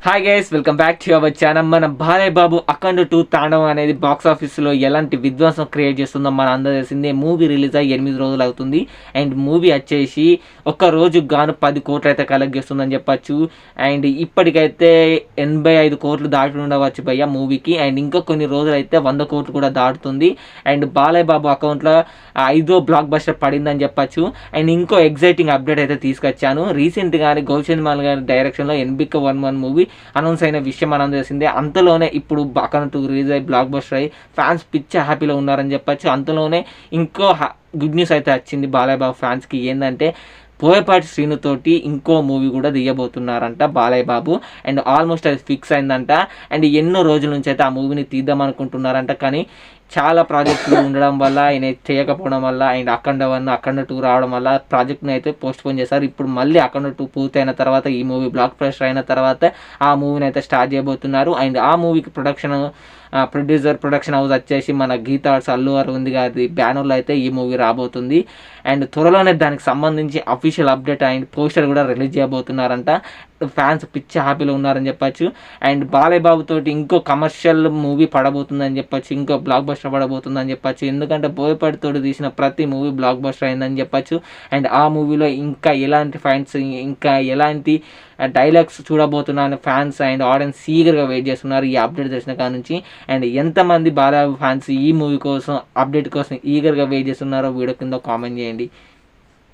Hi guys, welcome back to our channel. మన బాలయ్య బాబు అఖండ 2 తాండవం అనేది బాక్స్ ఆఫీస్లో ఎలాంటి విధ్వంసం క్రియేట్ చేస్తుందో మన అందరూ తెలిసిందే. మూవీ రిలీజ్ అయ్యి 8 రోజులు అవుతుంది. అండ్ మూవీ వచ్చేసి ఒక్క రోజుకు గాను 10 కోట్లు అయితే కలెక్ట్ చేస్తుందని చెప్పచ్చు. అండ్ ఇప్పటికైతే 85 కోట్లు దాటి ఉండవచ్చు భయ్య మూవీకి. అండ్ ఇంకా కొన్ని రోజులు అయితే 100 కోట్లు కూడా దాటుతుంది. అండ్ బాలయ్య బాబు అకౌంట్లో 5వ బ్లాక్ బస్టర్ పడిందని చెప్పచ్చు. అండ్ ఇంకో ఎగ్జైటింగ్ అప్డేట్ అయితే తీసుకొచ్చాను. రీసెంట్గానే గౌచంద్ మాల్ గారి డైరెక్షన్లో ఎన్బిక 1-1 మూవీ అనౌన్స్ అయిన విషయం మనం తెలిసిందే. అంతలోనే ఇప్పుడు అఖండ 2 రిలీజ్ అయ్యి బ్లాక్ బస్టర్ అయ్యి ఫ్యాన్స్ పిచ్చ హ్యాపీలో ఉన్నారని చెప్పచ్చు. అంతలోనే ఇంకో గుడ్ న్యూస్ అయితే వచ్చింది బాలయ్య బాబు ఫ్యాన్స్కి. ఏంటంటే బోయపాటి శ్రీనుతోటి ఇంకో మూవీ కూడా తీయబోతున్నారంట బాలయ్య బాబు. అండ్ ఆల్మోస్ట్ అది ఫిక్స్ అయిందంట. అండ్ ఎన్నో రోజుల నుంచి అయితే ఆ మూవీని తీద్దాం అనుకుంటున్నారంట. కానీ చాలా ప్రాజెక్టులు ఉండడం వల్ల ఆయన చేయకపోవడం వల్ల అండ్ అఖండ 1 అఖండ 2 రావడం వల్ల ప్రాజెక్ట్ని అయితే పోస్ట్పోన్ చేశారు. ఇప్పుడు మళ్ళీ అఖండ 2 పూర్తయిన తర్వాత ఈ మూవీ బ్లాక్ బస్టర్ అయిన తర్వాత ఆ మూవీని అయితే స్టార్ట్ చేయబోతున్నారు. అండ్ ఆ మూవీకి ప్రొడక్షన్ హౌస్ వచ్చేసి మన గీతా ఆర్ట్స్ అల్లు అరవింద్ గారి బ్యానర్లో అయితే ఈ మూవీ రాబోతుంది. అండ్ త్వరలోనే దానికి సంబంధించి అఫీషియల్ అప్డేట్ అండ్ పోస్టర్ కూడా రిలీజ్ చేయబోతున్నారంట. ఫ్యాన్స్ పిచ్చ హ్యాపీలో ఉన్నారని చెప్పచ్చు. అండ్ బాలయ్య బాబు తోటి ఇంకో కమర్షియల్ మూవీ పడబోతుందని చెప్పచ్చు, ఇంకో బ్లాక్ బస్టర్ పడబోతుందని చెప్పచ్చు. ఎందుకంటే బోయపాటితో తీసిన ప్రతి మూవీ బ్లాక్ బస్టర్ అయిందని చెప్పచ్చు. అండ్ ఆ మూవీలో ఇంకా ఎలాంటి ఫైట్స్, ఇంకా ఎలాంటి డైలాగ్స్ చూడబోతున్నారని ఫ్యాన్స్ అండ్ ఆడియన్స్ ఈగర్గా వెయిట్ చేస్తున్నారు ఈ అప్డేట్ తెలిసిన కాడ నుంచి. అండ్ ఎంతమంది బాలయ్య ఫ్యాన్స్ ఈ మూవీ కోసం అప్డేట్ కోసం ఈగర్గా వెయిట్ చేస్తున్నారో వీడియో కింద కామెంట్ చేయండి.